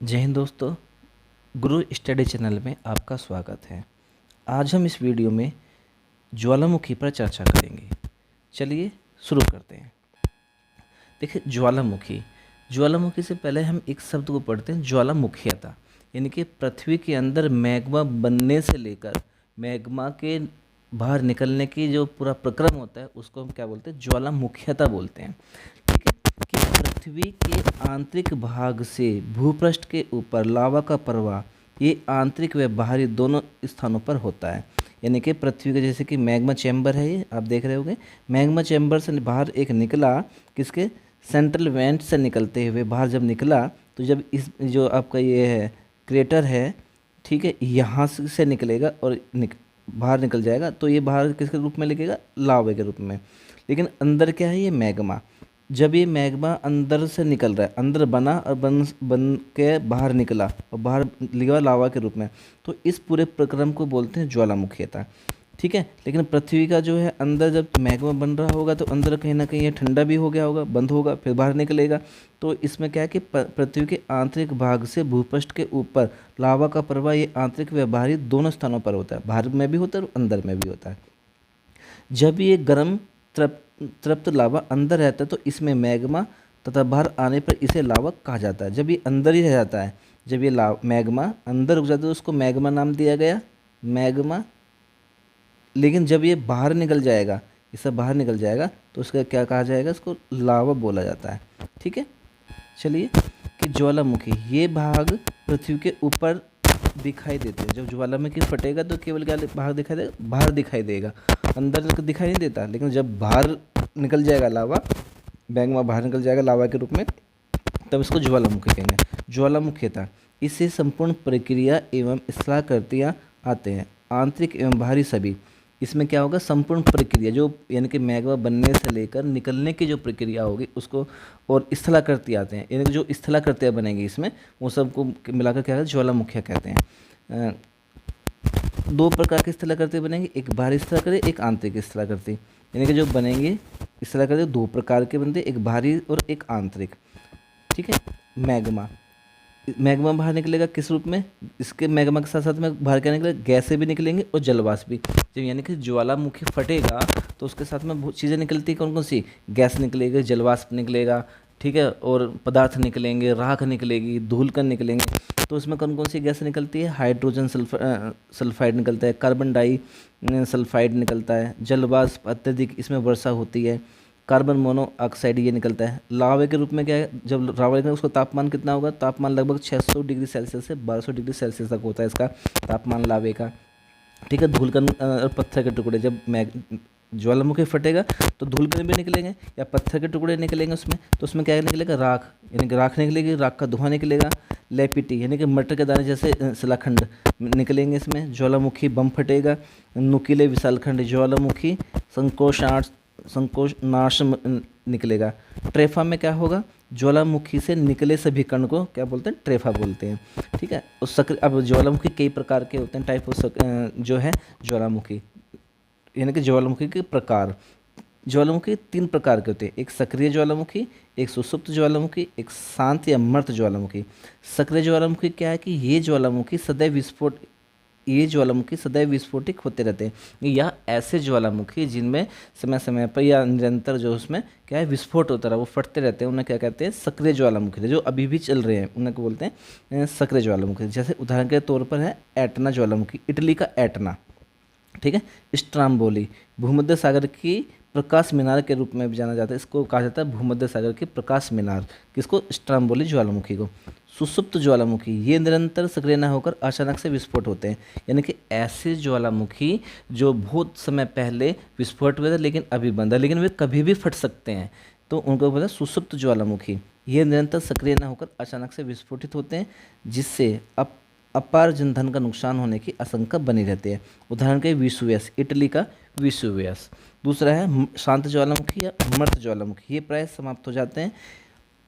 जय हिंद दोस्तों, गुरु study channel में आपका स्वागत है। आज हम इस वीडियो में ज्वालामुखी पर चर्चा करेंगे। चलिए शुरू करते हैं। देखिए, ज्वालामुखी ज्वालामुखी से पहले हम एक शब्द को पढ़ते हैं, ज्वालामुखीयता। यानी कि पृथ्वी के अंदर मैग्मा बनने से लेकर मैग्मा के बाहर निकलने की जो पूरा प्रक्रम होता है उसको हम क्या बोलते हैं, ज्वालामुखीयता बोलते हैं। ठीक है, कि पृथ्वी के आंतरिक भाग से भूपृष्ठ के ऊपर लावा का प्रवाह ये आंतरिक व बाहरी दोनों स्थानों पर होता है। यानी कि पृथ्वी का जैसे कि मैग्मा चैम्बर है, ये आप देख रहे होंगे। मैग्मा चैम्बर से बाहर एक निकला, किसके सेंट्रल वेंट से निकलते हुए बाहर जब निकला, तो जब इस जो आपका ये है क्रेटर है, ठीक है, यहाँ से निकलेगा और बाहर निकल जाएगा, तो ये बाहर किसके रूप में लिखेगा, लावे के रूप में। लेकिन अंदर क्या है, ये मैग्मा। जब ये मैग्मा अंदर से निकल रहा है, अंदर बना और बन के बाहर निकला और बाहर लिखा लावा के रूप में, तो इस पूरे प्रक्रम को बोलते हैं ज्वालामुखीयता। ठीक है, लेकिन पृथ्वी का जो है अंदर जब मैग्मा बन रहा होगा तो अंदर कहीं ना कहीं ये ठंडा भी हो गया होगा, बंद होगा, फिर बाहर निकलेगा। तो इसमें क्या है कि पृथ्वी के आंतरिक भाग से भूपृष्ठ के ऊपर लावा का प्रवाह ये आंतरिक व बाहरी दोनों स्थानों पर होता है, बाहर में भी होता है और अंदर में भी होता है। जब ये गर्म तृप्त लावा अंदर रहता है तो इसमें मैग्मा तथा बाहर आने पर इसे लावा कहा जाता है। जब ये अंदर ही रह जाता है, जब ये मैग्मा अंदर रुक जाता है तो उसको मैग्मा नाम दिया गया, मैग्मा। लेकिन जब ये बाहर निकल जाएगा, ये सब बाहर निकल जाएगा तो उसका क्या कहा जाएगा, इसको लावा बोला जाता है। ठीक है, चलिए कि ज्वालामुखी ये भाग पृथ्वी के ऊपर दिखाई देते हैं। जब ज्वालामुखी फटेगा तो केवल क्या बाहर दिखाई देगा, बाहर दिखाई देगा, अंदर तो दिखाई नहीं देता। लेकिन जब बाहर निकल जाएगा लावा, मैग्मा बाहर निकल जाएगा लावा के रूप में, तब इसको ज्वालामुखी कहेंगे। ज्वालामुखीयता, इससे संपूर्ण प्रक्रिया एवं स्थलाकृतियाँ आते हैं, आंतरिक एवं बाहरी सभी। इसमें क्या होगा, संपूर्ण प्रक्रिया जो यानी कि मैग्मा बनने से लेकर निकलने की जो प्रक्रिया होगी उसको, और स्थलाकृति आते हैं, यानी कि जो स्थलाकृतियाँ बनेंगी इसमें, वो सबको मिलाकर क्या कहते हैं, ज्वालामुखिया कहते हैं। दो प्रकार की स्थलाकृति बनेंगी, एक बाहरी स्थलाकृति, एक आंतरिक स्थलाकृति। यानी कि जो बनेंगे स्थलाकृति दो प्रकार के बनते हैं, एक बाहरी और एक आंतरिक। ठीक है, मैग्मा बाहर निकलेगा किस रूप में, इसके मैग्मा के साथ साथ में बाहर क्या निकलेगा, गैसें भी निकलेंगी और जलवाष्प भी। जब यानी कि ज्वालामुखी फटेगा तो उसके साथ में बहुत चीज़ें निकलती है, कौन कौन सी, गैस निकलेगी, जलवाष्प निकलेगा, ठीक है, और पदार्थ निकलेंगे, राख निकलेगी, धूलकण निकलेंगे। तो उसमें कौन कौन सी गैस निकलती है, हाइड्रोजन सल्फाइड निकलता है, कार्बन डाई सल्फाइड निकलता है, जलवाष्प अत्यधिक इसमें वर्षा होती है, कार्बन मोनोऑक्साइड ये निकलता है। लावे के रूप में क्या है, जब लावा निकलेगा उसका तापमान कितना होगा, तापमान लगभग 600 डिग्री सेल्सियस से 1200 डिग्री सेल्सियस तक होता है इसका तापमान लावे का। ठीक है, धूलकण और पत्थर के टुकड़े, जब ज्वालामुखी फटेगा तो धूलकण भी निकलेंगे या पत्थर के टुकड़े निकलेंगे उसमें, तो उसमें क्या निकलेगा, राख, यानी कि राख निकलेगी, राख का धुआं निकलेगा। लेपिटी यानी कि मटर के दाने जैसे शिलाखंड निकलेंगे इसमें। ज्वालामुखी बम फटेगा, नुकीले विशालखंड ज्वालामुखी संकोचनाश निकलेगा। ट्रेफा में क्या होगा, ज्वालामुखी से निकले सभी कण को क्या बोलते हैं, ट्रेफा बोलते हैं। ठीक है, उस अब ज्वालामुखी कई प्रकार के होते हैं, टाइप ऑफ जो है ज्वालामुखी, यानी कि ज्वालामुखी के प्रकार। ज्वालामुखी 3 प्रकार के होते हैं, एक सक्रिय ज्वालामुखी, एक सुसुप्त ज्वालामुखी, एक शांत या मर्त ज्वालामुखी। सक्रिय ज्वालामुखी क्या है कि ये ज्वालामुखी सदैव विस्फोटिक होते रहते हैं। या ऐसे ज्वालामुखी जिनमें समय समय पर या निरंतर जो उसमें क्या है विस्फोट होता रहा, वो फटते रहते हैं, उन्हें क्या कहते हैं, सक्रिय ज्वालामुखी। जो अभी भी चल रहे हैं उन्हें को बोलते हैं सक्रिय ज्वालामुखी। जैसे उदाहरण के तौर पर है एटना ज्वालामुखी, इटली का एटना। ठीक है, स्ट्राम्बोली भूमध्य सागर की प्रकाश मीनार के रूप में भी जाना जाता है, इसको कहा जाता है भूमध्य सागर की प्रकाश मीनार, किसको, स्ट्राम्बोली ज्वालामुखी को। सुसुप्त ज्वालामुखी ये निरंतर सक्रिय न होकर अचानक से विस्फोट होते हैं, यानी कि ऐसे ज्वालामुखी जो बहुत समय पहले विस्फोट हुए थे लेकिन अभी बंद है, लेकिन वे कभी भी फट सकते हैं, तो उनको बोलते हैं सुसुप्त ज्वालामुखी। ये निरंतर सक्रिय न होकर अचानक से विस्फोटित होते हैं, जिससे अपार जनधन का नुकसान होने की आशंका बनी रहती है। उदाहरण के विसुवियस, इटली का विसुवियस। दूसरा है शांत ज्वालामुखी या मर्त ज्वालामुखी, ये प्राय समाप्त हो जाते हैं।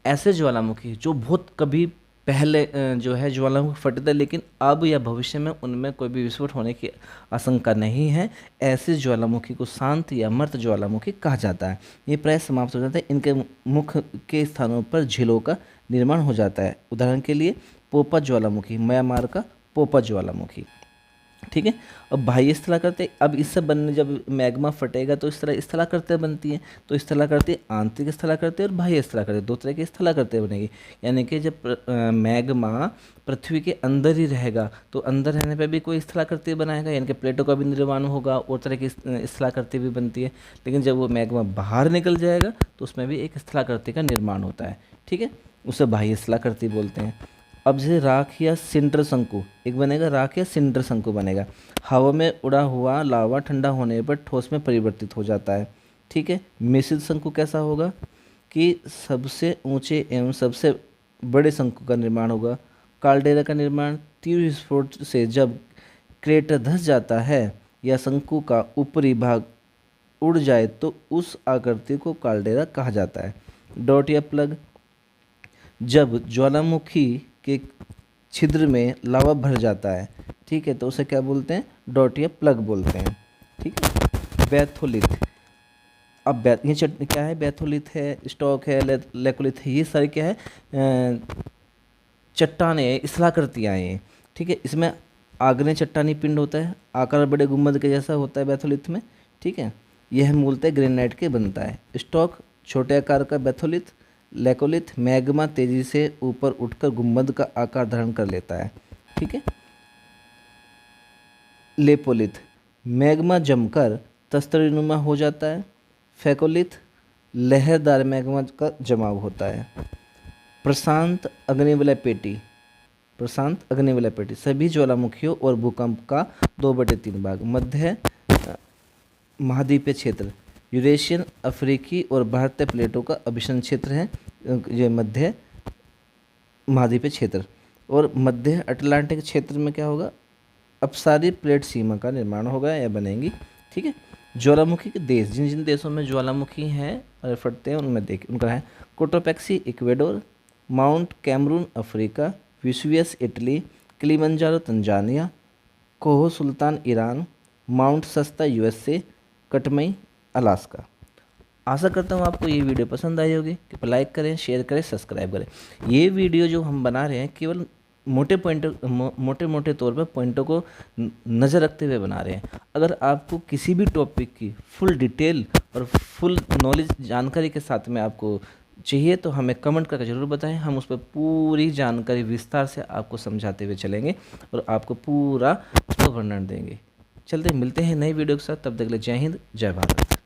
ऐसे ज्वालामुखी जो बहुत कभी पहले जो है ज्वालामुखी फटे थे लेकिन अब या भविष्य में उनमें कोई भी विस्फोट होने की आशंका नहीं है, ऐसे ज्वालामुखी को शांत या मर्त ज्वालामुखी कहा जाता है। ये प्राय समाप्त हो जाता है, इनके मुख के स्थानों पर झीलों का निर्माण हो जाता है। उदाहरण के लिए पोपा ज्वालामुखी, म्यांमार का पोपा ज्वालामुखी। ठीक है। अब बाह्य स्थलाकृति, अब इससे बनने, जब मैग्मा फटेगा तो इस स्थलाकृति बनती है। तो स्थलाकृति आंतरिक स्थलाकृति और बाह्य स्थलाकृति, दो तरह की स्थलाकृति बनेगी। यानी कि जब मैग्मा पृथ्वी के अंदर ही रहेगा तो अंदर रहने पे भी कोई स्थलाकृति बनाएगा, यानी कि प्लेटों का भी निर्माण होगा और तरह की स्थलाकृति भी बनती है। लेकिन जब वो मैग्मा बाहर निकल जाएगा तो उसमें भी एक स्थलाकृति का निर्माण होता है। ठीक है, उसे बाह्य स्थलाकृति बोलते हैं। अब जैसे राख या सिंटर शंकु, एक बनेगा राख या सिंटर शंकु बनेगा। हवा में उड़ा हुआ लावा ठंडा होने पर ठोस में परिवर्तित हो जाता है। ठीक है। मिश्रित शंकु कैसा होगा कि सबसे ऊंचे एवं सबसे बड़े शंकु का निर्माण होगा। काल्डेरा का निर्माण तीव्र विस्फोट से जब क्रेटर धंस जाता है या शंकु का ऊपरी भाग उड़ जाए तो उस आकृति को काल्डेरा कहा जाता है। डॉट या प्लग, जब ज्वालामुखी के छिद्र में लावा भर जाता है, ठीक है, तो उसे क्या बोलते हैं, डॉट या प्लग बोलते हैं। ठीक है। बैथोलिथ, अब ये क्या है, बैथोलिथ है, स्टॉक है, लेकोलिथ है, ये सारी क्या है, चट्टानें, स्थलाकृतियाँ हैं। ठीक है। इसमें आग्नेय चट्टानी पिंड होता है, आकार बड़े गुंबद के जैसा होता है बैथोलिथ में। ठीक है। यह मूलतः ग्रेनाइट के बनता है। स्टॉक छोटे आकार का बैथोलिथ। लेकोलिथ, मैग्मा तेजी से ऊपर उठकर गुंबद का आकार धारण कर लेता है। ठीक है। लेपोलिथ, मैग्मा जमकर तस्तरीनुमा हो जाता है। फेकोलिथ, लहरदार मैग्मा का जमाव होता है। प्रशांत अग्निवलय पेटी, प्रशांत अग्निवलय पेटी सभी ज्वालामुखियों और भूकंप का 2/3 भाग। मध्य महाद्वीपीय क्षेत्र, यूरेशियन, अफ्रीकी और भारतीय प्लेटों का अभिसरण क्षेत्र है ये मध्य महाद्वीपीय क्षेत्र। और मध्य अटलांटिक क्षेत्र में क्या होगा, अपसारी प्लेट सीमा का निर्माण होगा या बनेगी। ठीक है। ज्वालामुखी के देश, जिन जिन देशों में ज्वालामुखी हैं और फटते हैं उनमें देखिए उनका है Cotopaxi Ecuador, mount Cameroon Africa, Vesuvius Italy, Kilimanjaro Tanzania, Koh Sultan Iran, mount Shasta USA, Katmai Alaska. आशा करता हूँ आपको ये वीडियो पसंद आई होगी। कि लाइक करें, शेयर करें, सब्सक्राइब करें। ये वीडियो जो हम बना रहे हैं केवल मोटे मोटे तौर पर पॉइंटों को नज़र रखते हुए बना रहे हैं। अगर आपको किसी भी टॉपिक की फुल डिटेल और फुल नॉलेज जानकारी के साथ में आपको चाहिए तो हमें कमेंट करके ज़रूर बताएं। हम उस पर पूरी जानकारी विस्तार से आपको समझाते हुए चलेंगे और आपको पूरा उसका वर्णन देंगे। चलते मिलते हैं नई वीडियो के साथ, तब तक के लिए जय हिंद, जय भारत।